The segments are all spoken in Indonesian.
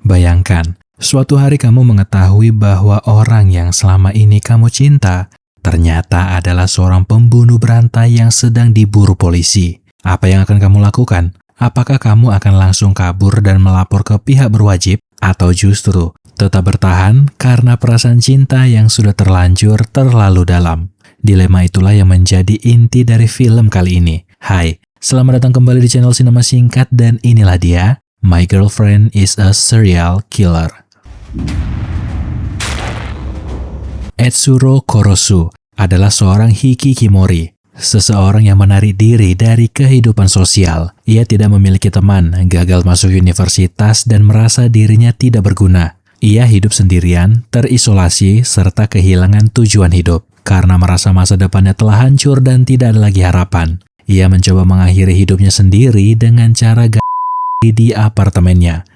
Bayangkan, suatu hari kamu mengetahui bahwa orang yang selama ini kamu cinta ternyata adalah seorang pembunuh berantai yang sedang diburu polisi. Apa yang akan kamu lakukan? Apakah kamu akan langsung kabur dan melapor ke pihak berwajib? Atau justru tetap bertahan karena perasaan cinta yang sudah terlanjur terlalu dalam? Dilema itulah yang menjadi inti dari film kali ini. Hai, selamat datang kembali di channel Sinema Singkat dan inilah dia, My Girlfriend is a Serial Killer. Etsuro Korosu adalah seorang hikikomori, seseorang yang menarik diri dari kehidupan sosial. Ia tidak memiliki teman, gagal masuk universitas, dan merasa dirinya tidak berguna. Ia hidup sendirian, terisolasi, serta kehilangan tujuan hidup. Karena merasa masa depannya telah hancur dan tidak ada lagi harapan, ia mencoba mengakhiri hidupnya sendiri dengan cara di apartemennya.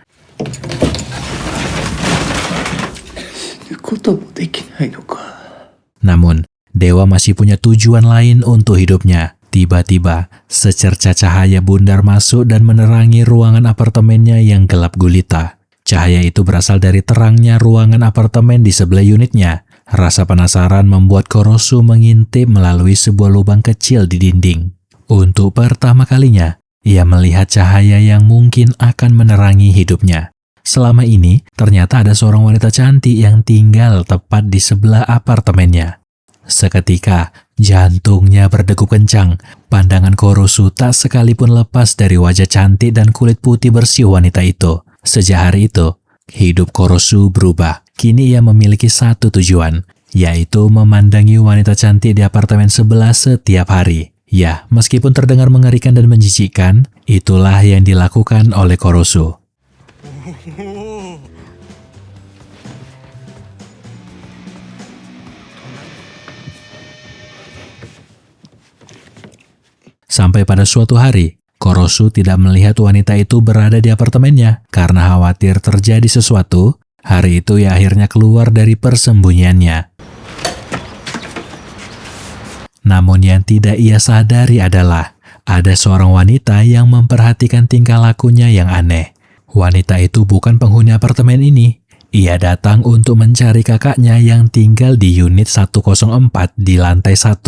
Namun, Dewa masih punya tujuan lain untuk hidupnya. Tiba-tiba, secerca cahaya bundar masuk dan menerangi ruangan apartemennya yang gelap gulita. Cahaya itu berasal dari terangnya ruangan apartemen di sebelah unitnya. Rasa penasaran membuat Korosu mengintip melalui sebuah lubang kecil di dinding. Untuk pertama kalinya, ia melihat cahaya yang mungkin akan menerangi hidupnya. Selama ini, ternyata ada seorang wanita cantik yang tinggal tepat di sebelah apartemennya. Seketika, jantungnya berdegup kencang. Pandangan Korosu tak sekalipun lepas dari wajah cantik dan kulit putih bersih wanita itu. Sejak hari itu, hidup Korosu berubah. Kini ia memiliki satu tujuan, yaitu memandangi wanita cantik di apartemen sebelah setiap hari. Ya, meskipun terdengar mengerikan dan menjijikkan, itulah yang dilakukan oleh Korosu. Sampai pada suatu hari, Korosu tidak melihat wanita itu berada di apartemennya. Karena khawatir terjadi sesuatu, hari itu ia akhirnya keluar dari persembunyiannya. Namun yang tidak ia sadari adalah ada seorang wanita yang memperhatikan tingkah lakunya yang aneh. Wanita itu bukan penghuni apartemen ini. Ia datang untuk mencari kakaknya yang tinggal di unit 104 di lantai 1.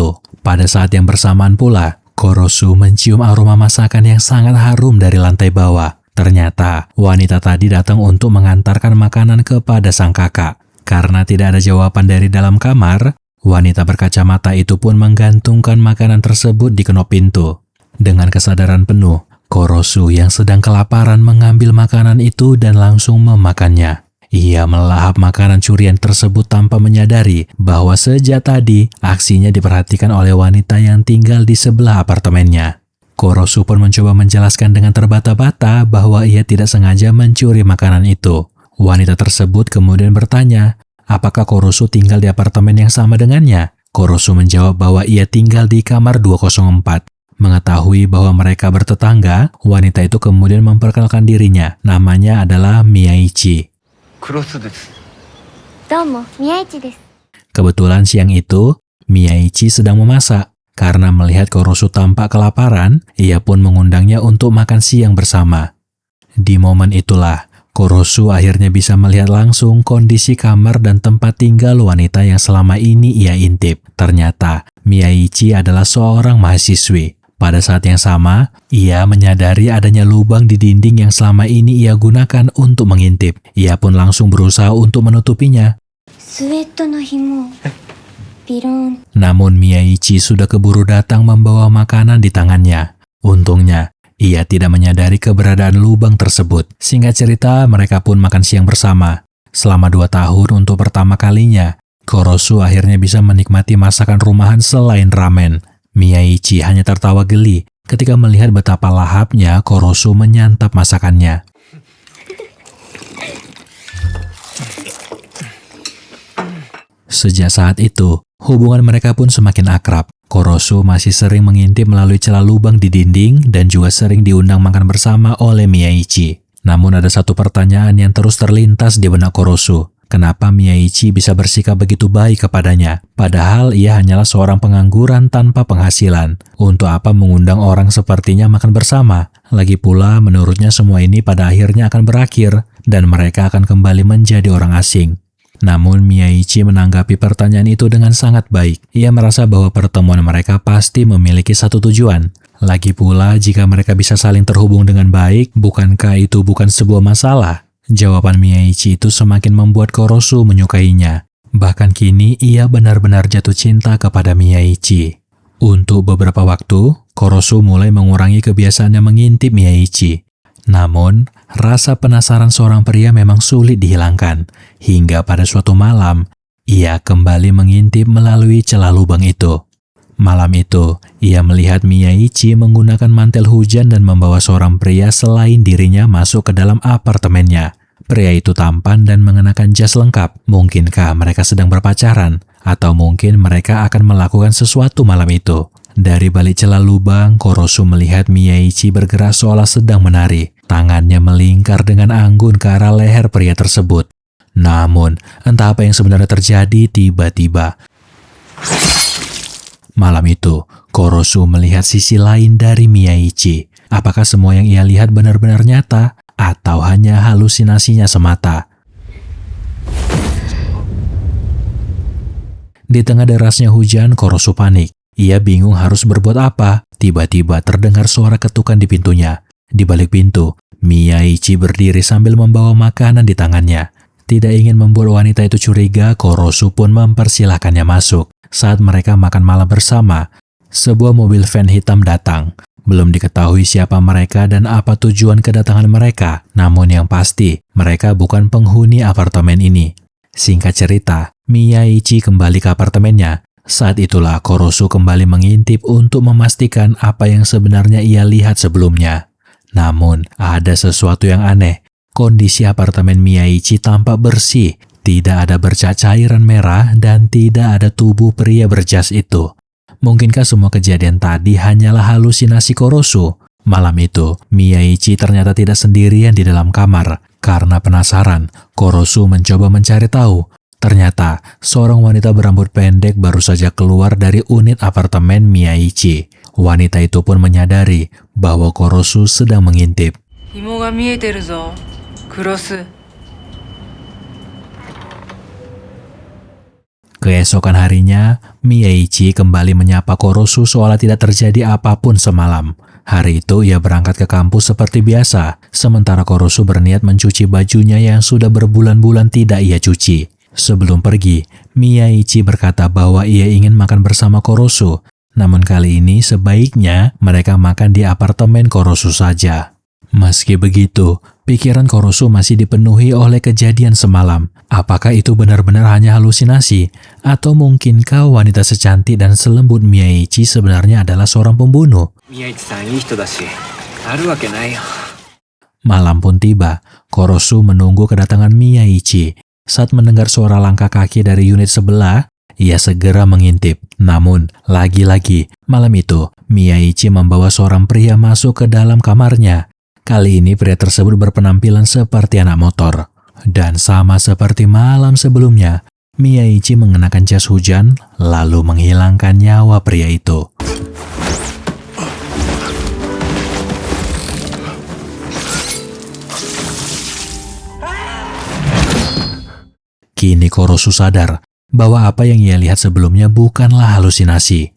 Pada saat yang bersamaan pula, Korosu mencium aroma masakan yang sangat harum dari lantai bawah. Ternyata, wanita tadi datang untuk mengantarkan makanan kepada sang kakak. Karena tidak ada jawaban dari dalam kamar, wanita berkacamata itu pun menggantungkan makanan tersebut di kenop pintu. Dengan kesadaran penuh, Korosu yang sedang kelaparan mengambil makanan itu dan langsung memakannya. Ia melahap makanan curian tersebut tanpa menyadari bahwa sejak tadi aksinya diperhatikan oleh wanita yang tinggal di sebelah apartemennya. Korosu pun mencoba menjelaskan dengan terbata-bata bahwa ia tidak sengaja mencuri makanan itu. Wanita tersebut kemudian bertanya, apakah Korosu tinggal di apartemen yang sama dengannya? Korosu menjawab bahwa ia tinggal di kamar 204. Mengetahui bahwa mereka bertetangga, wanita itu kemudian memperkenalkan dirinya. Namanya adalah Miyaichi. Kebetulan siang itu, Miyaichi sedang memasak. Karena melihat Korosu tampak kelaparan, ia pun mengundangnya untuk makan siang bersama. Di momen itulah, Korosu akhirnya bisa melihat langsung kondisi kamar dan tempat tinggal wanita yang selama ini ia intip. Ternyata, Miyaichi adalah seorang mahasiswi. Pada saat yang sama, ia menyadari adanya lubang di dinding yang selama ini ia gunakan untuk mengintip. Ia pun langsung berusaha untuk menutupinya. Namun Miyaichi sudah keburu datang membawa makanan di tangannya. Untungnya, ia tidak menyadari keberadaan lubang tersebut. Singkat cerita, mereka pun makan siang bersama. Selama 2 tahun untuk pertama kalinya, Korosu akhirnya bisa menikmati masakan rumahan selain ramen. Miyaichi hanya tertawa geli ketika melihat betapa lahapnya Korosu menyantap masakannya. Sejak saat itu, hubungan mereka pun semakin akrab. Korosu masih sering mengintip melalui celah lubang di dinding dan juga sering diundang makan bersama oleh Miyaichi. Namun ada satu pertanyaan yang terus terlintas di benak Korosu. Kenapa Miyaichi bisa bersikap begitu baik kepadanya? Padahal ia hanyalah seorang pengangguran tanpa penghasilan. Untuk apa mengundang orang sepertinya makan bersama? Lagi pula menurutnya semua ini pada akhirnya akan berakhir. dan mereka akan kembali menjadi orang asing. Namun Miyaichi menanggapi pertanyaan itu dengan sangat baik. Ia merasa bahwa pertemuan mereka pasti memiliki satu tujuan. Lagi pula, jika mereka bisa saling terhubung dengan baik, bukankah itu bukan sebuah masalah? Jawaban Miyaichi itu semakin membuat Korosu menyukainya. Bahkan kini ia benar-benar jatuh cinta kepada Miyaichi. Untuk beberapa waktu, Korosu mulai mengurangi kebiasaannya mengintip Miyaichi. Namun, rasa penasaran seorang pria memang sulit dihilangkan. Hingga pada suatu malam, ia kembali mengintip melalui celah lubang itu. Malam itu, ia melihat Miyaichi menggunakan mantel hujan dan membawa seorang pria selain dirinya masuk ke dalam apartemennya. Pria itu tampan dan mengenakan jas lengkap. Mungkinkah mereka sedang berpacaran? Atau mungkin mereka akan melakukan sesuatu malam itu? Dari balik celah lubang, Korosu melihat Miyaichi bergerak seolah sedang menari. Tangannya melingkar dengan anggun ke arah leher pria tersebut. Namun, entah apa yang sebenarnya terjadi tiba-tiba. Malam itu, Korosu melihat sisi lain dari Miyaichi. Apakah semua yang ia lihat benar-benar nyata? Atau hanya halusinasinya semata? Di tengah derasnya hujan, Korosu panik. Ia bingung harus berbuat apa. Tiba-tiba terdengar suara ketukan di pintunya. Di balik pintu, Miyaichi berdiri sambil membawa makanan di tangannya. Tidak ingin membuat wanita itu curiga, Korosu pun mempersilahkannya masuk. Saat mereka makan malam bersama, sebuah mobil van hitam datang. Belum diketahui siapa mereka dan apa tujuan kedatangan mereka. Namun yang pasti, mereka bukan penghuni apartemen ini. Singkat cerita, Miyaichi kembali ke apartemennya. Saat itulah Korosu kembali mengintip untuk memastikan apa yang sebenarnya ia lihat sebelumnya. Namun, ada sesuatu yang aneh. Kondisi apartemen Miyaichi tampak bersih. Tidak ada bercak cairan merah dan tidak ada tubuh pria berjas itu. Mungkinkah semua kejadian tadi hanyalah halusinasi Korosu? Malam itu, Miyaichi ternyata tidak sendirian di dalam kamar. Karena penasaran, Korosu mencoba mencari tahu. Ternyata, seorang wanita berambut pendek baru saja keluar dari unit apartemen Miyaichi. Wanita itu pun menyadari bahwa Korosu sedang mengintip. Himo ga miete zo, Kurosu. Keesokan harinya, Miyaichi kembali menyapa Korosu seolah tidak terjadi apapun semalam. Hari itu ia berangkat ke kampus seperti biasa, sementara Korosu berniat mencuci bajunya yang sudah berbulan-bulan tidak ia cuci. Sebelum pergi, Miyaichi berkata bahwa ia ingin makan bersama Korosu. Namun kali ini sebaiknya mereka makan di apartemen Korosu saja. Meski begitu, pikiran Korosu masih dipenuhi oleh kejadian semalam. Apakah itu benar-benar hanya halusinasi? Atau mungkinkah wanita secantik dan selembut Miyaichi sebenarnya adalah seorang pembunuh? Malam pun tiba. Korosu menunggu kedatangan Miyaichi. Saat mendengar suara langkah kaki dari unit sebelah, ia segera mengintip. Namun, lagi-lagi, malam itu, Miyaichi membawa seorang pria masuk ke dalam kamarnya. Kali ini pria tersebut berpenampilan seperti anak motor. Dan sama seperti malam sebelumnya, Miyaichi mengenakan jas hujan, lalu menghilangkan nyawa pria itu. Kini Korosu sadar bahwa apa yang ia lihat sebelumnya bukanlah halusinasi.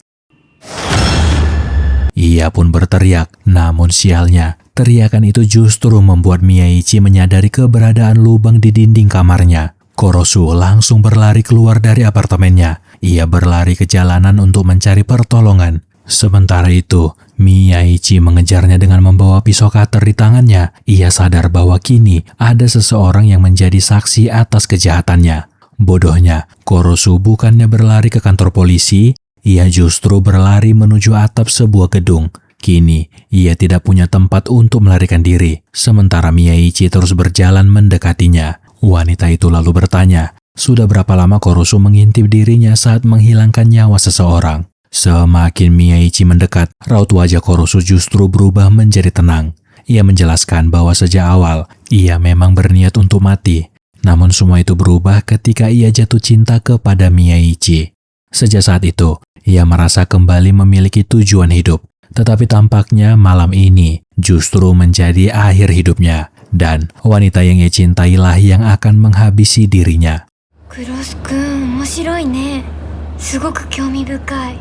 Ia pun berteriak, namun sialnya, teriakan itu justru membuat Miyaichi menyadari keberadaan lubang di dinding kamarnya. Korosu langsung berlari keluar dari apartemennya. Ia berlari ke jalanan untuk mencari pertolongan. Sementara itu, Miyaichi mengejarnya dengan membawa pisau cutter di tangannya. Ia sadar bahwa kini ada seseorang yang menjadi saksi atas kejahatannya. Bodohnya, Korosu bukannya berlari ke kantor polisi, ia justru berlari menuju atap sebuah gedung. Kini, ia tidak punya tempat untuk melarikan diri. Sementara Miyaichi terus berjalan mendekatinya. Wanita itu lalu bertanya, sudah berapa lama Korosu mengintip dirinya saat menghilangkan nyawa seseorang? Semakin Miyaichi mendekat, raut wajah Korosu justru berubah menjadi tenang. Ia menjelaskan bahwa sejak awal, ia memang berniat untuk mati. Namun semua itu berubah ketika ia jatuh cinta kepada Miyaichi. Sejak saat itu, ia merasa kembali memiliki tujuan hidup. Tetapi tampaknya malam ini justru menjadi akhir hidupnya. Dan wanita yang ia cintailah yang akan menghabisi dirinya. クロスくん面白いね。すごく興味深い。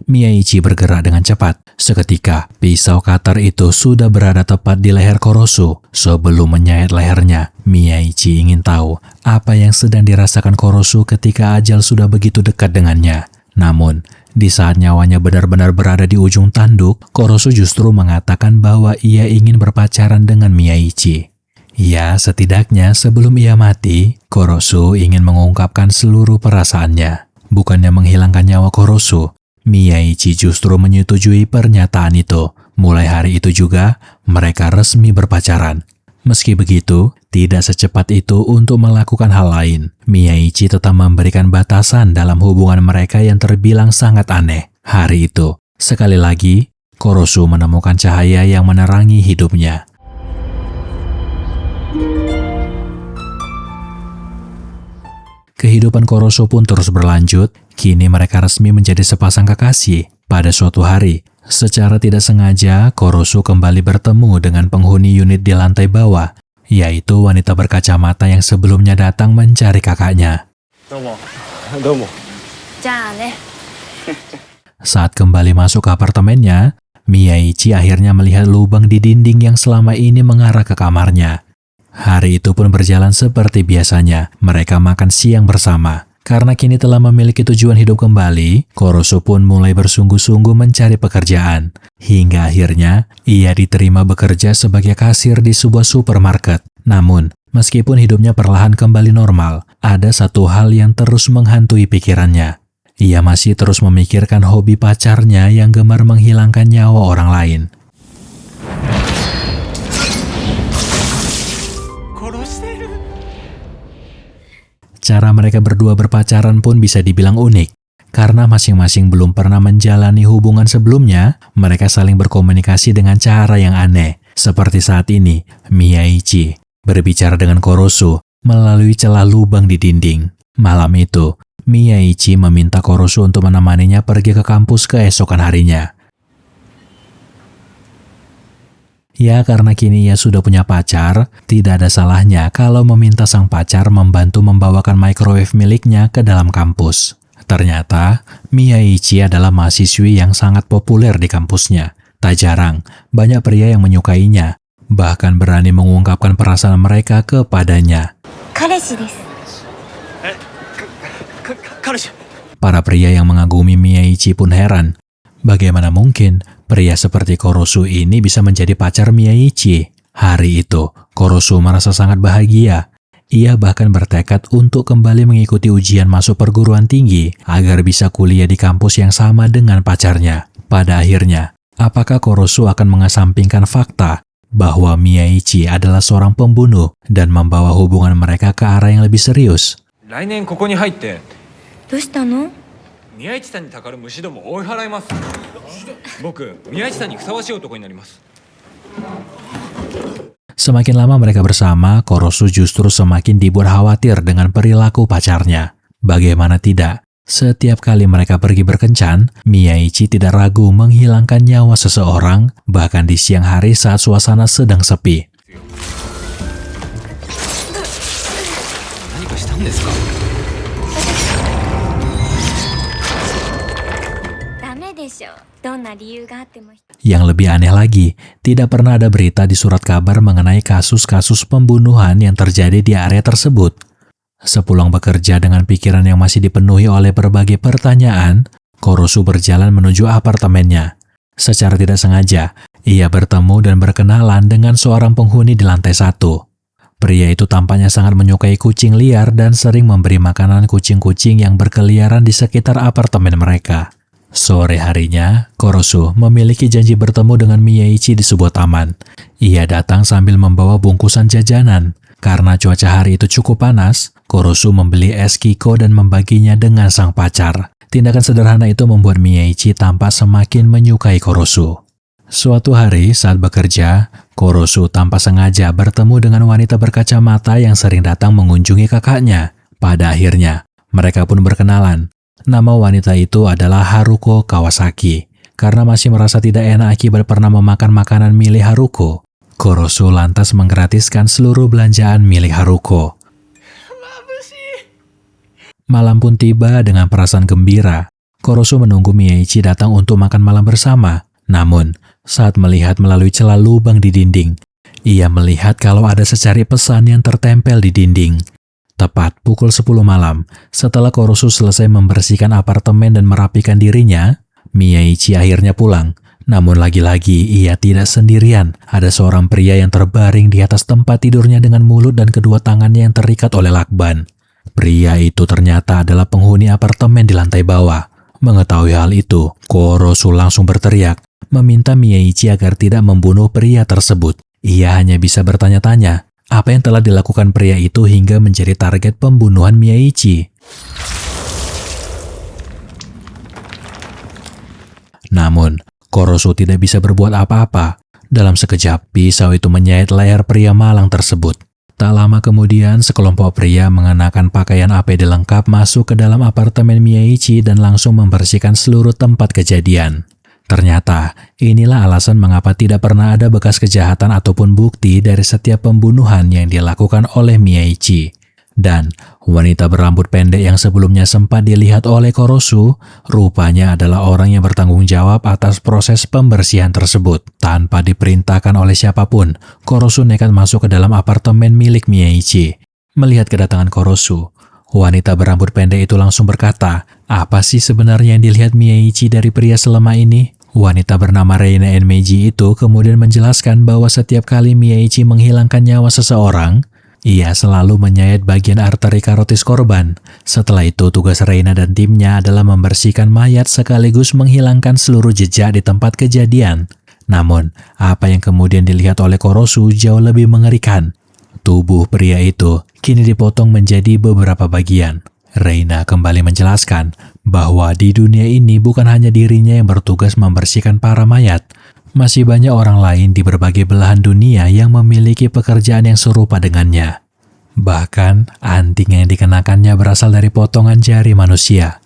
Miyaichi bergerak dengan cepat. Seketika, pisau cutter itu sudah berada tepat di leher Korosu. Sebelum menyayat lehernya, Miyaichi ingin tahu apa yang sedang dirasakan Korosu ketika ajal sudah begitu dekat dengannya. Namun, di saat nyawanya benar-benar berada di ujung tanduk, Korosu justru mengatakan bahwa ia ingin berpacaran dengan Miyaichi. Ya, setidaknya sebelum ia mati, Korosu ingin mengungkapkan seluruh perasaannya. Bukannya menghilangkan nyawa Korosu, Miyaichi justru menyetujui pernyataan itu. Mulai hari itu juga, mereka resmi berpacaran. Meski begitu, tidak secepat itu untuk melakukan hal lain. Miyaichi tetap memberikan batasan dalam hubungan mereka yang terbilang sangat aneh. Hari itu, sekali lagi, Korosu menemukan cahaya yang menerangi hidupnya. Kehidupan Korosu pun terus berlanjut. Kini mereka resmi menjadi sepasang kekasih. Pada suatu hari, secara tidak sengaja, Korosu kembali bertemu dengan penghuni unit di lantai bawah, yaitu wanita berkacamata yang sebelumnya datang mencari kakaknya. どうも。じゃあね。 Saat kembali masuk ke apartemennya, Miyaichi akhirnya melihat lubang di dinding yang selama ini mengarah ke kamarnya. Hari itu pun berjalan seperti biasanya. Mereka makan siang bersama. Karena kini telah memiliki tujuan hidup kembali, Korosu pun mulai bersungguh-sungguh mencari pekerjaan. Hingga akhirnya, ia diterima bekerja sebagai kasir di sebuah supermarket. Namun, meskipun hidupnya perlahan kembali normal, ada satu hal yang terus menghantui pikirannya. Ia masih terus memikirkan hobi pacarnya yang gemar menghilangkan nyawa orang lain. Cara mereka berdua berpacaran pun bisa dibilang unik. Karena masing-masing belum pernah menjalani hubungan sebelumnya, mereka saling berkomunikasi dengan cara yang aneh. Seperti saat ini, Miyaichi berbicara dengan Korosu melalui celah lubang di dinding. Malam itu, Miyaichi meminta Korosu untuk menemaninya pergi ke kampus keesokan harinya. Ya, karena kini ia sudah punya pacar, tidak ada salahnya kalau meminta sang pacar membantu membawakan microwave miliknya ke dalam kampus. Ternyata, Miyaichi adalah mahasiswi yang sangat populer di kampusnya. Tak jarang, banyak pria yang menyukainya, bahkan berani mengungkapkan perasaan mereka kepadanya. 彼氏です。彼氏。 Para pria yang mengagumi Miyaichi pun heran. Bagaimana mungkin pria seperti Korosu ini bisa menjadi pacar Miyaichi? Hari itu, Korosu merasa sangat bahagia. Ia bahkan bertekad untuk kembali mengikuti ujian masuk perguruan tinggi agar bisa kuliah di kampus yang sama dengan pacarnya. Pada akhirnya, apakah Korosu akan mengesampingkan fakta bahwa Miyaichi adalah seorang pembunuh dan membawa hubungan mereka ke arah yang lebih serius? 来年ここに入って、どうしたの？宮市さんにたかる虫どもを追い払います。僕、宮市さんにふさわしい男になります。 Semakin lama mereka bersama, Korosu justru semakin dibuat khawatir dengan perilaku pacarnya. Bagaimana tidak? Setiap kali mereka pergi berkencan, Miyaichi tidak ragu menghilangkan nyawa seseorang, bahkan di siang hari saat suasana sedang sepi. 何かしたんですか？ ダメでしょ。どんな理由があっても。 Yang lebih aneh lagi, tidak pernah ada berita di surat kabar mengenai kasus-kasus pembunuhan yang terjadi di area tersebut. Sepulang bekerja dengan pikiran yang masih dipenuhi oleh berbagai pertanyaan, Korosu berjalan menuju apartemennya. Secara tidak sengaja, ia bertemu dan berkenalan dengan seorang penghuni di lantai 1. Pria itu tampaknya sangat menyukai kucing liar dan sering memberi makanan kucing-kucing yang berkeliaran di sekitar apartemen mereka. Sore harinya, Korosu memiliki janji bertemu dengan Miyaichi di sebuah taman. Ia datang sambil membawa bungkusan jajanan. Karena cuaca hari itu cukup panas, Korosu membeli es kiko dan membaginya dengan sang pacar. Tindakan sederhana itu membuat Miyaichi tampak semakin menyukai Korosu. Suatu hari saat bekerja, Korosu tanpa sengaja bertemu dengan wanita berkacamata yang sering datang mengunjungi kakaknya. Pada akhirnya, mereka pun berkenalan. Nama wanita itu adalah Haruko Kawasaki. Karena masih merasa tidak enak akibat pernah memakan makanan milik Haruko, Korosu lantas menggratiskan seluruh belanjaan milik Haruko. Malam pun tiba dengan perasaan gembira. Korosu menunggu Miyaichi datang untuk makan malam bersama. Namun, saat melihat melalui celah lubang di dinding, ia melihat kalau ada secari pesan yang tertempel di dinding. Tepat pukul 10 malam, setelah Korosu selesai membersihkan apartemen dan merapikan dirinya, Miyaichi akhirnya pulang. Namun lagi-lagi ia tidak sendirian. Ada seorang pria yang terbaring di atas tempat tidurnya dengan mulut dan kedua tangannya yang terikat oleh lakban. Pria itu ternyata adalah penghuni apartemen di lantai bawah. Mengetahui hal itu, Korosu langsung berteriak, meminta Miyaichi agar tidak membunuh pria tersebut. Ia hanya bisa bertanya-tanya, apa yang telah dilakukan pria itu hingga menjadi target pembunuhan Miyaichi. Namun, Korosu tidak bisa berbuat apa-apa. Dalam sekejap, pisau itu menyayat leher pria malang tersebut. Tak lama kemudian, sekelompok pria mengenakan pakaian APD lengkap masuk ke dalam apartemen Miyaichi dan langsung membersihkan seluruh tempat kejadian. Ternyata, inilah alasan mengapa tidak pernah ada bekas kejahatan ataupun bukti dari setiap pembunuhan yang dilakukan oleh Miyaichi. Dan wanita berambut pendek yang sebelumnya sempat dilihat oleh Korosu, rupanya adalah orang yang bertanggung jawab atas proses pembersihan tersebut. Tanpa diperintahkan oleh siapapun, Korosu nekat masuk ke dalam apartemen milik Miyaichi. Melihat kedatangan Korosu, wanita berambut pendek itu langsung berkata, apa sih sebenarnya yang dilihat Miyaichi dari pria selama ini? Wanita bernama Reina Enmeiji itu kemudian menjelaskan bahwa setiap kali Miyaichi menghilangkan nyawa seseorang, ia selalu menyayat bagian arteri karotis korban. Setelah itu, tugas Reina dan timnya adalah membersihkan mayat sekaligus menghilangkan seluruh jejak di tempat kejadian. Namun, apa yang kemudian dilihat oleh Korosu jauh lebih mengerikan. Tubuh pria itu kini dipotong menjadi beberapa bagian. Reina kembali menjelaskan bahwa di dunia ini bukan hanya dirinya yang bertugas membersihkan para mayat. Masih banyak orang lain di berbagai belahan dunia yang memiliki pekerjaan yang serupa dengannya. Bahkan, anting yang dikenakannya berasal dari potongan jari manusia.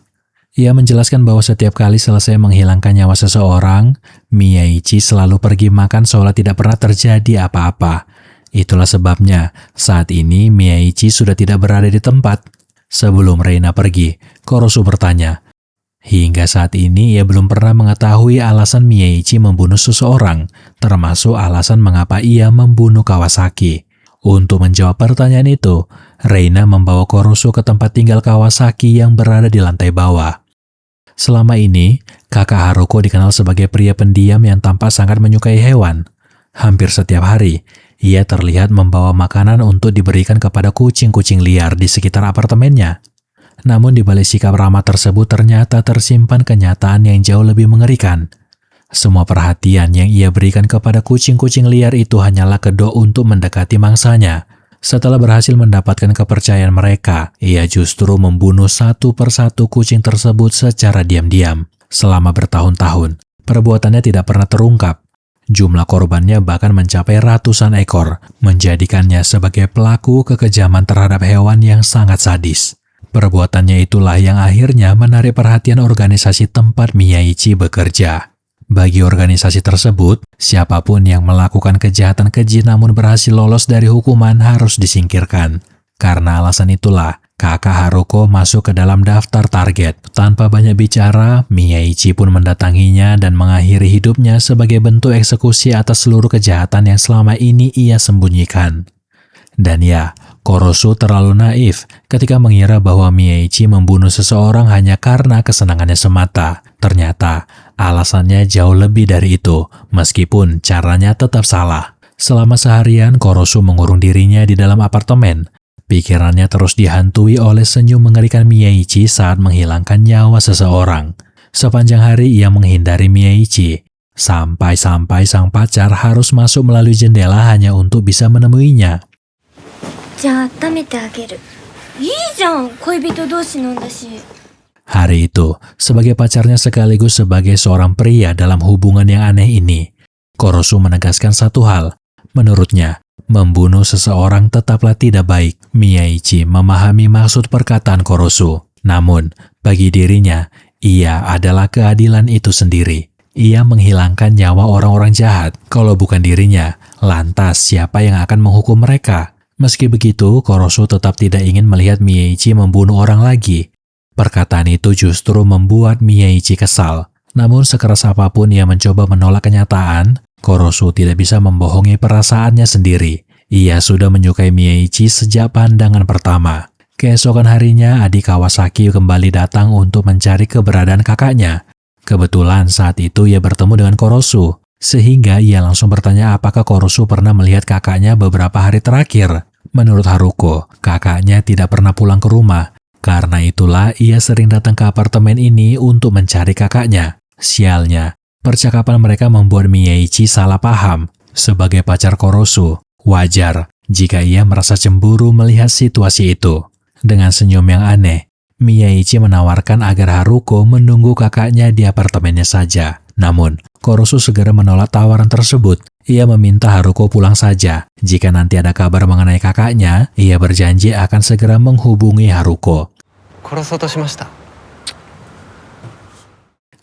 Ia menjelaskan bahwa setiap kali selesai menghilangkan nyawa seseorang, Miyaichi selalu pergi makan seolah tidak pernah terjadi apa-apa. Itulah sebabnya, saat ini Miyaichi sudah tidak berada di tempat. Sebelum Reina pergi, Korosu bertanya, hingga saat ini ia belum pernah mengetahui alasan Miyaichi membunuh seseorang, termasuk alasan mengapa ia membunuh Kawasaki. Untuk menjawab pertanyaan itu, Reina membawa Korosu ke tempat tinggal Kawasaki yang berada di lantai bawah. Selama ini, kakak Haruko dikenal sebagai pria pendiam yang tampak sangat menyukai hewan. Hampir setiap hari, ia terlihat membawa makanan untuk diberikan kepada kucing-kucing liar di sekitar apartemennya. Namun di balik sikap ramah tersebut ternyata tersimpan kenyataan yang jauh lebih mengerikan. Semua perhatian yang ia berikan kepada kucing-kucing liar itu hanyalah kedok untuk mendekati mangsanya. Setelah berhasil mendapatkan kepercayaan mereka, ia justru membunuh satu persatu kucing tersebut secara diam-diam. Selama bertahun-tahun, perbuatannya tidak pernah terungkap. Jumlah korbannya bahkan mencapai ratusan ekor, menjadikannya sebagai pelaku kekejaman terhadap hewan yang sangat sadis. Perbuatannya itulah yang akhirnya menarik perhatian organisasi tempat Miyaichi bekerja. Bagi organisasi tersebut, siapapun yang melakukan kejahatan keji namun berhasil lolos dari hukuman harus disingkirkan. Karena alasan itulah, kakak Haruko masuk ke dalam daftar target. Tanpa banyak bicara, Miyaichi pun mendatanginya dan mengakhiri hidupnya sebagai bentuk eksekusi atas seluruh kejahatan yang selama ini ia sembunyikan. Dan ya, Korosu terlalu naif ketika mengira bahwa Miyaichi membunuh seseorang hanya karena kesenangannya semata. Ternyata, alasannya jauh lebih dari itu, meskipun caranya tetap salah. Selama seharian, Korosu mengurung dirinya di dalam apartemen. Pikirannya terus dihantui oleh senyum mengerikan Miyaichi saat menghilangkan nyawa seseorang. Sepanjang hari ia menghindari Miyaichi, sampai-sampai sang pacar harus masuk melalui jendela hanya untuk bisa menemuinya. じゃあ温めてあげる。いいじゃん、恋人同士飲んだし。 Hari itu, sebagai pacarnya sekaligus sebagai seorang pria dalam hubungan yang aneh ini, Korosu menegaskan satu hal. Menurutnya, membunuh seseorang tetaplah tidak baik. Miyaichi memahami maksud perkataan Korosu. Namun, bagi dirinya, ia adalah keadilan itu sendiri. Ia menghilangkan nyawa orang-orang jahat. Kalau bukan dirinya, lantas siapa yang akan menghukum mereka? Meski begitu, Korosu tetap tidak ingin melihat Mieichi membunuh orang lagi. Perkataan itu justru membuat Mieichi kesal. Namun sekeras apapun ia mencoba menolak kenyataan, Korosu tidak bisa membohongi perasaannya sendiri. Ia sudah menyukai Mieichi sejak pandangan pertama. Keesokan harinya, adik Kawasaki kembali datang untuk mencari keberadaan kakaknya. Kebetulan saat itu ia bertemu dengan Korosu, sehingga ia langsung bertanya apakah Korosu pernah melihat kakaknya beberapa hari terakhir. Menurut Haruko, kakaknya tidak pernah pulang ke rumah. Karena itulah ia sering datang ke apartemen ini untuk mencari kakaknya. Sialnya, percakapan mereka membuat Mieichi salah paham. Sebagai pacar Korosu, wajar jika ia merasa cemburu melihat situasi itu. Dengan senyum yang aneh, Mieichi menawarkan agar Haruko menunggu kakaknya di apartemennya saja. Namun, Korosu segera menolak tawaran tersebut. Ia meminta Haruko pulang saja. Jika nanti ada kabar mengenai kakaknya, ia berjanji akan segera menghubungi Haruko.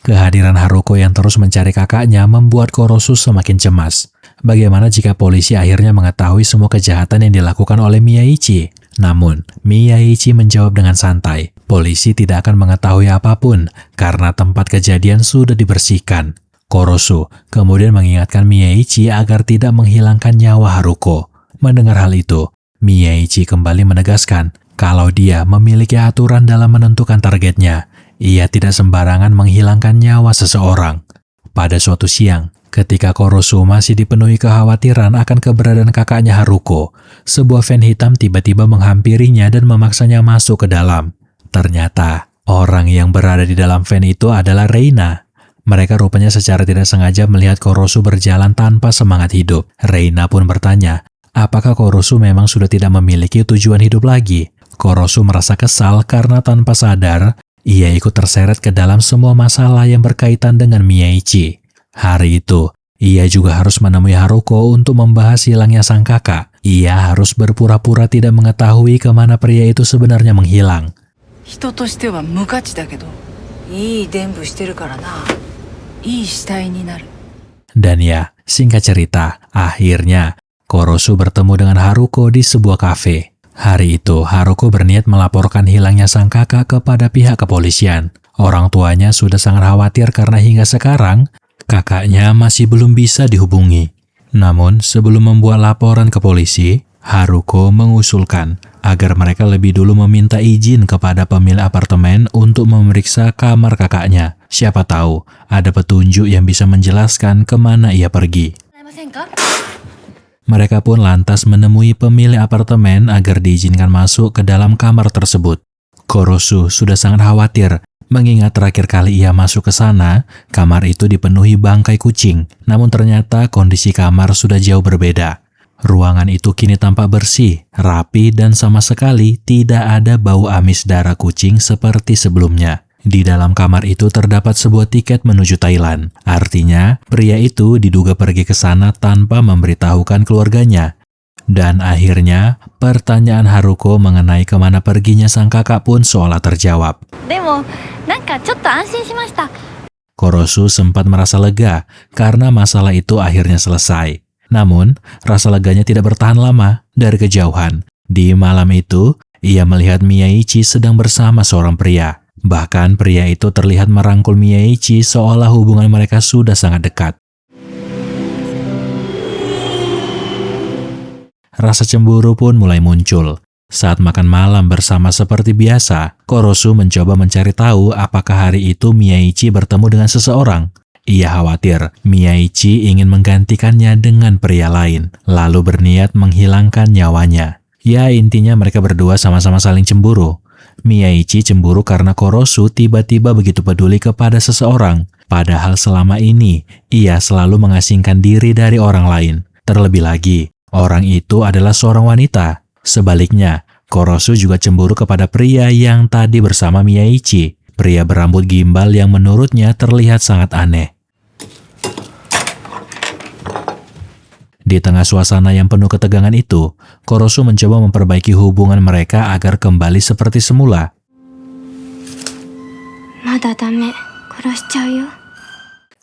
Kehadiran Haruko yang terus mencari kakaknya membuat Korosu semakin cemas. Bagaimana jika polisi akhirnya mengetahui semua kejahatan yang dilakukan oleh Mieichi? Namun, Mieichi menjawab dengan santai. Polisi tidak akan mengetahui apapun karena tempat kejadian sudah dibersihkan. Korosu kemudian mengingatkan Mieichi agar tidak menghilangkan nyawa Haruko. Mendengar hal itu, Mieichi kembali menegaskan kalau dia memiliki aturan dalam menentukan targetnya. Ia tidak sembarangan menghilangkan nyawa seseorang. Pada suatu siang, ketika Korosu masih dipenuhi kekhawatiran akan keberadaan kakaknya Haruko, sebuah van hitam tiba-tiba menghampirinya dan memaksanya masuk ke dalam. Ternyata, orang yang berada di dalam van itu adalah Reina. Mereka rupanya secara tidak sengaja melihat Korosu berjalan tanpa semangat hidup. Reina pun bertanya, apakah Korosu memang sudah tidak memiliki tujuan hidup lagi? Korosu merasa kesal karena tanpa sadar, ia ikut terseret ke dalam semua masalah yang berkaitan dengan Mieichi. Hari itu, ia juga harus menemui Haruko untuk membahas hilangnya sang kakak. Ia harus berpura-pura tidak mengetahui kemana pria itu sebenarnya menghilang. 人としては無価値だけどいい伝部してるからないい死体になる Dan ya, singkat cerita, akhirnya Korosu bertemu dengan Haruko di sebuah kafe. Hari itu, Haruko berniat melaporkan hilangnya sang kakak kepada pihak kepolisian. Orang tuanya sudah sangat khawatir karena hingga sekarang, kakaknya masih belum bisa dihubungi. Namun, sebelum membuat laporan ke polisi, Haruko mengusulkan agar mereka lebih dulu meminta izin kepada pemilik apartemen untuk memeriksa kamar kakaknya. Siapa tahu, ada petunjuk yang bisa menjelaskan kemana ia pergi. Mereka pun lantas menemui pemilik apartemen agar diizinkan masuk ke dalam kamar tersebut. Korosu sudah sangat khawatir, mengingat terakhir kali ia masuk ke sana, kamar itu dipenuhi bangkai kucing. Namun ternyata kondisi kamar sudah jauh berbeda. Ruangan itu kini tampak bersih, rapi, dan sama sekali tidak ada bau amis darah kucing seperti sebelumnya. Di dalam kamar itu terdapat sebuah tiket menuju Thailand. Artinya, pria itu diduga pergi ke sana tanpa memberitahukan keluarganya. Dan akhirnya, pertanyaan Haruko mengenai kemana perginya sang kakak pun seolah terjawab. Korosu sempat merasa lega karena masalah itu akhirnya selesai. Namun, rasa leganya tidak bertahan lama. Dari kejauhan, di malam itu, ia melihat Mieichi sedang bersama seorang pria. Bahkan pria itu terlihat merangkul Mieichi seolah hubungan mereka sudah sangat dekat. Rasa cemburu pun mulai muncul. Saat makan malam bersama seperti biasa, Korosu mencoba mencari tahu apakah hari itu Mieichi bertemu dengan seseorang. Ia khawatir Mieichi ingin menggantikannya dengan pria lain, lalu berniat menghilangkan nyawanya. Ya, intinya mereka berdua sama-sama saling cemburu. Mieichi cemburu karena Korosu tiba-tiba begitu peduli kepada seseorang. Padahal selama ini, ia selalu mengasingkan diri dari orang lain. Terlebih lagi, orang itu adalah seorang wanita. Sebaliknya, Korosu juga cemburu kepada pria yang tadi bersama Mieichi. Pria berambut gimbal yang menurutnya terlihat sangat aneh. Di tengah suasana yang penuh ketegangan itu, Korosu mencoba memperbaiki hubungan mereka agar kembali seperti semula.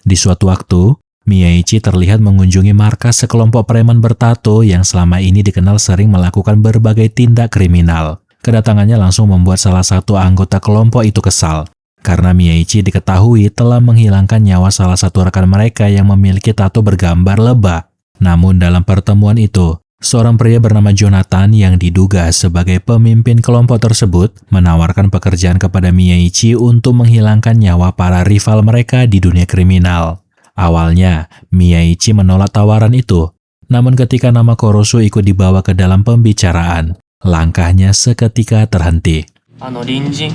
Di suatu waktu, Miyaichi terlihat mengunjungi markas sekelompok preman bertato yang selama ini dikenal sering melakukan berbagai tindak kriminal. Kedatangannya langsung membuat salah satu anggota kelompok itu kesal, karena Miyaichi diketahui telah menghilangkan nyawa salah satu rekan mereka yang memiliki tato bergambar lebah. Namun dalam pertemuan itu, seorang pria bernama Jonathan yang diduga sebagai pemimpin kelompok tersebut menawarkan pekerjaan kepada Miyaichi untuk menghilangkan nyawa para rival mereka di dunia kriminal. Awalnya, Miyaichi menolak tawaran itu, namun ketika nama Korosu ikut dibawa ke dalam pembicaraan, langkahnya seketika terhenti. 隣人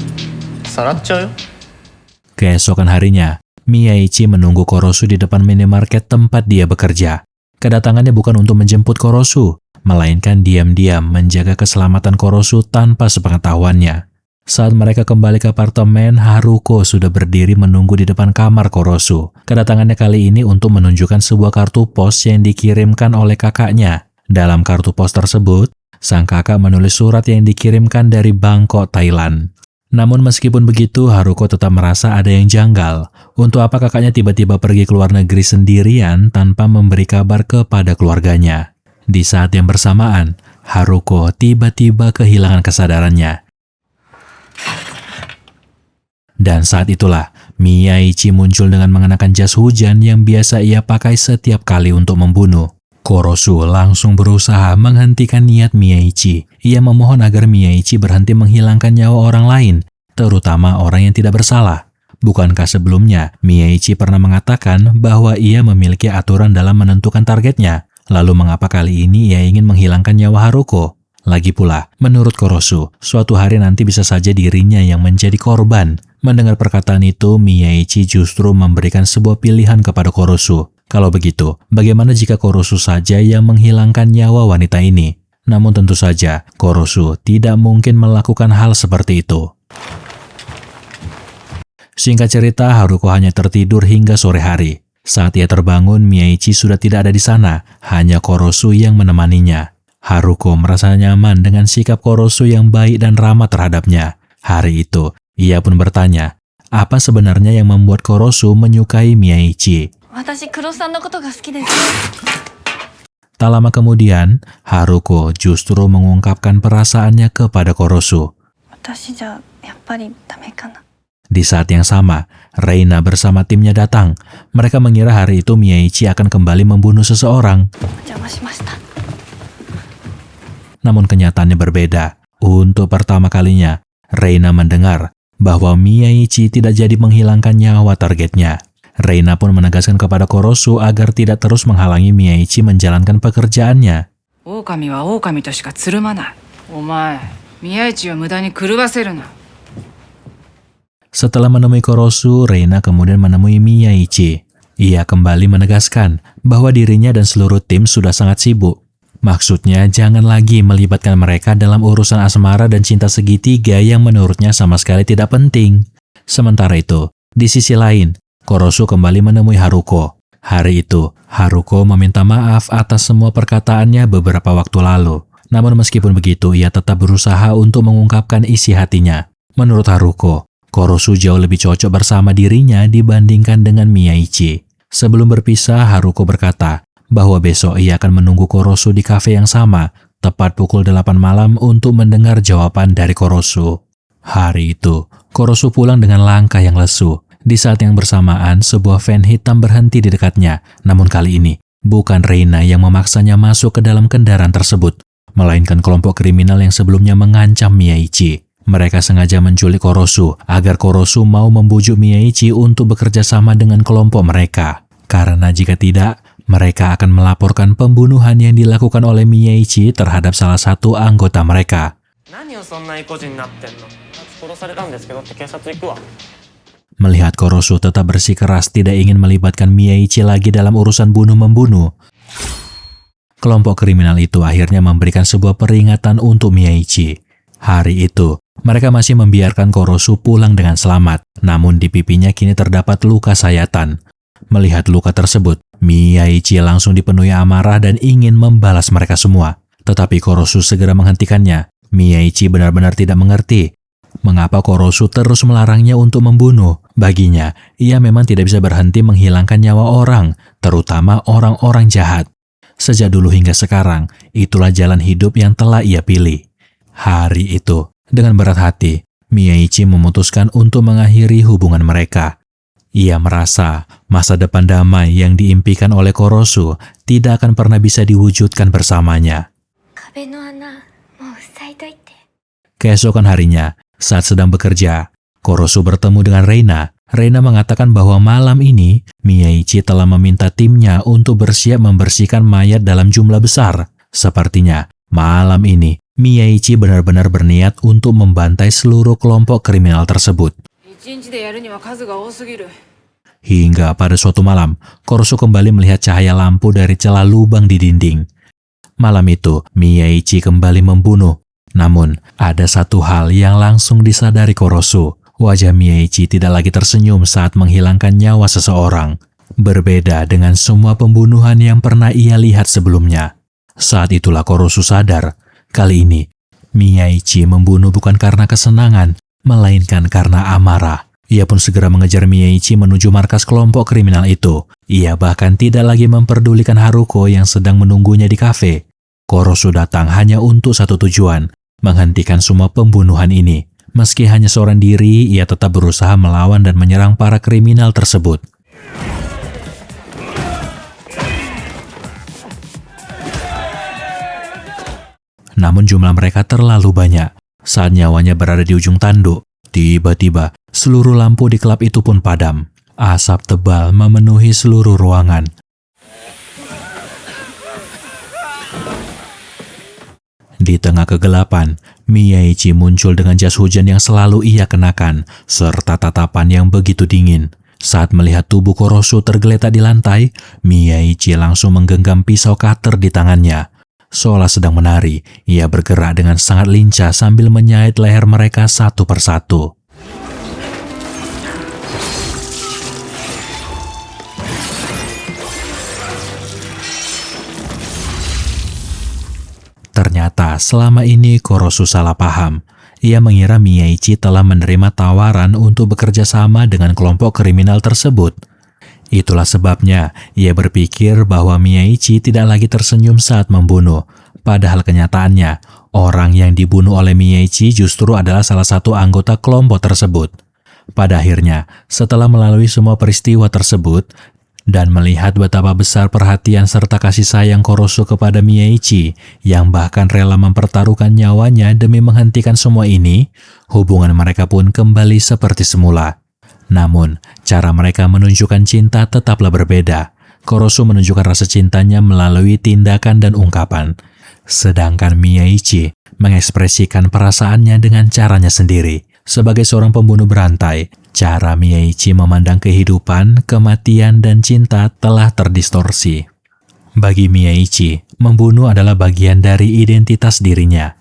さらっちゃうよ。 Keesokan harinya, Miyaichi menunggu Korosu di depan minimarket tempat dia bekerja. Kedatangannya bukan untuk menjemput Korosu, melainkan diam-diam menjaga keselamatan Korosu tanpa sepengetahuannya. Saat mereka kembali ke apartemen, Haruko sudah berdiri menunggu di depan kamar Korosu. Kedatangannya kali ini untuk menunjukkan sebuah kartu pos yang dikirimkan oleh kakaknya. Dalam kartu pos tersebut, sang kakak menulis surat yang dikirimkan dari Bangkok, Thailand. Namun meskipun begitu, Haruko tetap merasa ada yang janggal. Untuk apa kakaknya tiba-tiba pergi ke luar negeri sendirian tanpa memberi kabar kepada keluarganya? Di saat yang bersamaan, Haruko tiba-tiba kehilangan kesadarannya. Dan saat itulah, Miyaichi muncul dengan mengenakan jas hujan yang biasa ia pakai setiap kali untuk membunuh. Korosu langsung berusaha menghentikan niat Miyaichi. Ia memohon agar Miyaichi berhenti menghilangkan nyawa orang lain, terutama orang yang tidak bersalah. Bukankah sebelumnya Miyaichi pernah mengatakan bahwa ia memiliki aturan dalam menentukan targetnya? Lalu mengapa kali ini ia ingin menghilangkan nyawa Haruko? Lagi pula, menurut Korosu, suatu hari nanti bisa saja dirinya yang menjadi korban. Mendengar perkataan itu, Miyaichi justru memberikan sebuah pilihan kepada Korosu. Kalau begitu, bagaimana jika Korosu saja yang menghilangkan nyawa wanita ini? Namun tentu saja, Korosu tidak mungkin melakukan hal seperti itu. Singkat cerita, Haruko hanya tertidur hingga sore hari. Saat ia terbangun, Miyaichi sudah tidak ada di sana, hanya Korosu yang menemaninya. Haruko merasa nyaman dengan sikap Korosu yang baik dan ramah terhadapnya. Hari itu, ia pun bertanya, apa sebenarnya yang membuat Korosu menyukai Miyaichi? 私黒さんのことが好きです。 Tak lama kemudian, Haruko justru mengungkapkan perasaannya kepada Korosu. 私じゃやっぱりダメかな。 Di saat yang sama, Reina bersama timnya datang. Mereka mengira hari itu Miyaichi akan kembali membunuh seseorang. お邪魔しました。 Namun kenyataannya berbeda. Untuk pertama kalinya, Reina mendengar bahwa Miyaichi tidak jadi menghilangkan nyawa targetnya. Reina pun menegaskan kepada Korosu agar tidak terus menghalangi Miyaichi menjalankan pekerjaannya. 狼は狼としかつるまない。お前、宮市を無駄に狂わせるな。 Setelah menemui Korosu, Reina kemudian menemui Miyaichi. Ia kembali menegaskan bahwa dirinya dan seluruh tim sudah sangat sibuk. Maksudnya, jangan lagi melibatkan mereka dalam urusan asmara dan cinta segitiga yang menurutnya sama sekali tidak penting. Sementara itu, di sisi lain, Korosu kembali menemui Haruko. Hari itu, Haruko meminta maaf atas semua perkataannya beberapa waktu lalu. Namun meskipun begitu, ia tetap berusaha untuk mengungkapkan isi hatinya. Menurut Haruko, Korosu jauh lebih cocok bersama dirinya dibandingkan dengan Miyaichi. Sebelum berpisah, Haruko berkata bahwa besok ia akan menunggu Korosu di kafe yang sama, tepat pukul 8 malam untuk mendengar jawaban dari Korosu. Hari itu, Korosu pulang dengan langkah yang lesu. Di saat yang bersamaan, sebuah van hitam berhenti di dekatnya. Namun kali ini, bukan Reina yang memaksanya masuk ke dalam kendaraan tersebut, melainkan kelompok kriminal yang sebelumnya mengancam Miyaichi. Mereka sengaja menculik Korosu agar Korosu mau membujuk Miyaichi untuk bekerja sama dengan kelompok mereka. Karena jika tidak, mereka akan melaporkan pembunuhan yang dilakukan oleh Miyaichi terhadap salah satu anggota mereka. 何をそんな意固地になってんの。殺されたんですけどって警察行くわ。 Melihat Korosu tetap bersikeras tidak ingin melibatkan Miyaichi lagi dalam urusan bunuh-membunuh, kelompok kriminal itu akhirnya memberikan sebuah peringatan untuk Miyaichi. Hari itu, mereka masih membiarkan Korosu pulang dengan selamat, namun di pipinya kini terdapat luka sayatan. Melihat luka tersebut, Miyaichi langsung dipenuhi amarah dan ingin membalas mereka semua. Tetapi Korosu segera menghentikannya. Miyaichi benar-benar tidak mengerti mengapa Korosu terus melarangnya untuk membunuh. Baginya, ia memang tidak bisa berhenti menghilangkan nyawa orang, terutama orang-orang jahat. Sejak dulu hingga sekarang, itulah jalan hidup yang telah ia pilih. Hari itu, dengan berat hati, Miyaichi memutuskan untuk mengakhiri hubungan mereka. Ia merasa masa depan damai yang diimpikan oleh Korosu tidak akan pernah bisa diwujudkan bersamanya. 壁の穴もう塞いといて。 Keesokan harinya, saat sedang bekerja, Korosu bertemu dengan Reina. Reina mengatakan bahwa malam ini, Miyaichi telah meminta timnya untuk bersiap membersihkan mayat dalam jumlah besar. Sepertinya, malam ini, Miyaichi benar-benar berniat untuk membantai seluruh kelompok kriminal tersebut. 一日でやるには数が多すぎる。 Hingga pada suatu malam, Korosu kembali melihat cahaya lampu dari celah lubang di dinding. Malam itu, Miyaichi kembali membunuh. Namun, ada satu hal yang langsung disadari Korosu. Wajah Miyaichi tidak lagi tersenyum saat menghilangkan nyawa seseorang. Berbeda dengan semua pembunuhan yang pernah ia lihat sebelumnya. Saat itulah Korosu sadar, kali ini, Miyaichi membunuh bukan karena kesenangan, melainkan karena amarah. Ia pun segera mengejar Miyaichi menuju markas kelompok kriminal itu. Ia bahkan tidak lagi memperdulikan Haruko yang sedang menunggunya di kafe. Korosu datang hanya untuk satu tujuan, menghentikan semua pembunuhan ini. Meski hanya seorang diri, ia tetap berusaha melawan dan menyerang para kriminal tersebut. Namun jumlah mereka terlalu banyak. Saat nyawanya berada di ujung tanduk, tiba-tiba seluruh lampu di klub itu pun padam. Asap tebal memenuhi seluruh ruangan. Di tengah kegelapan, Miyaichi muncul dengan jas hujan yang selalu ia kenakan, serta tatapan yang begitu dingin. Saat melihat tubuh Korosu tergeletak di lantai, Miyaichi langsung menggenggam pisau cutter di tangannya. Seolah sedang menari, ia bergerak dengan sangat lincah sambil menyait leher mereka satu persatu. Ternyata selama ini Korosu salah paham. Ia mengira Miyaichi telah menerima tawaran untuk bekerja sama dengan kelompok kriminal tersebut. Itulah sebabnya ia berpikir bahwa Miyaichi tidak lagi tersenyum saat membunuh. Padahal kenyataannya, orang yang dibunuh oleh Miyaichi justru adalah salah satu anggota kelompok tersebut. Pada akhirnya, setelah melalui semua peristiwa tersebut, dan melihat betapa besar perhatian serta kasih sayang Korosu kepada Miyaichi, yang bahkan rela mempertaruhkan nyawanya demi menghentikan semua ini, hubungan mereka pun kembali seperti semula. Namun, cara mereka menunjukkan cinta tetaplah berbeda. Korosu menunjukkan rasa cintanya melalui tindakan dan ungkapan, sedangkan Miyaichi mengekspresikan perasaannya dengan caranya sendiri. Sebagai seorang pembunuh berantai, cara Miyaichi memandang kehidupan, kematian, dan cinta telah terdistorsi. Bagi Miyaichi, membunuh adalah bagian dari identitas dirinya.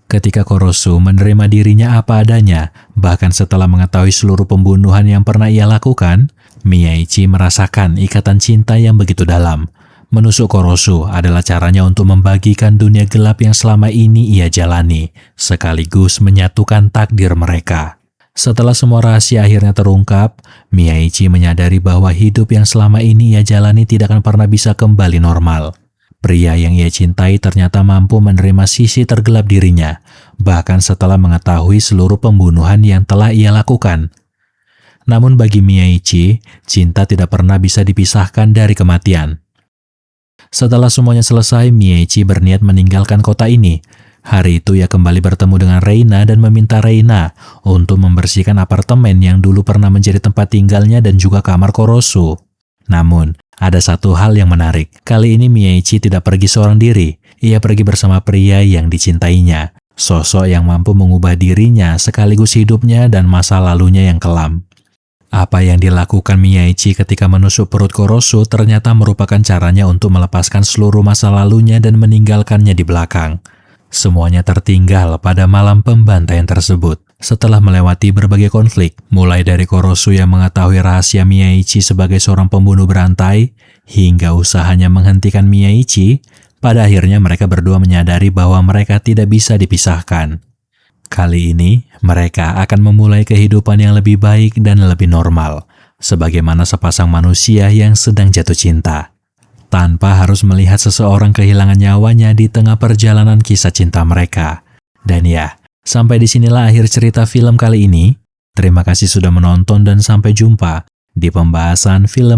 Ketika Korosu menerima dirinya apa adanya, bahkan setelah mengetahui seluruh pembunuhan yang pernah ia lakukan, Miyaichi merasakan ikatan cinta yang begitu dalam. Menusuk Korosu adalah caranya untuk membagikan dunia gelap yang selama ini ia jalani, sekaligus menyatukan takdir mereka. Setelah semua rahasia akhirnya terungkap, Miyaichi menyadari bahwa hidup yang selama ini ia jalani tidak akan pernah bisa kembali normal. Pria yang ia cintai ternyata mampu menerima sisi tergelap dirinya, bahkan setelah mengetahui seluruh pembunuhan yang telah ia lakukan. Namun bagi Miyaichi, cinta tidak pernah bisa dipisahkan dari kematian. Setelah semuanya selesai, Miyaichi berniat meninggalkan kota ini. Hari itu ia kembali bertemu dengan Reina dan meminta Reina untuk membersihkan apartemen yang dulu pernah menjadi tempat tinggalnya dan juga kamar Korosu. Namun, ada satu hal yang menarik. Kali ini Miyaichi tidak pergi seorang diri. Ia pergi bersama pria yang dicintainya. Sosok yang mampu mengubah dirinya sekaligus hidupnya dan masa lalunya yang kelam. Apa yang dilakukan Miyaichi ketika menusuk perut Korosu ternyata merupakan caranya untuk melepaskan seluruh masa lalunya dan meninggalkannya di belakang. Semuanya tertinggal pada malam pembantaian tersebut. Setelah melewati berbagai konflik, mulai dari Korosu yang mengetahui rahasia Miyaichi sebagai seorang pembunuh berantai, hingga usahanya menghentikan Miyaichi, pada akhirnya mereka berdua menyadari bahwa mereka tidak bisa dipisahkan. Kali ini, mereka akan memulai kehidupan yang lebih baik dan lebih normal, sebagaimana sepasang manusia yang sedang jatuh cinta, tanpa harus melihat seseorang kehilangan nyawanya di tengah perjalanan kisah cinta mereka. Dan ya, sampai disinilah akhir cerita film kali ini. Terima kasih sudah menonton dan sampai jumpa di pembahasan film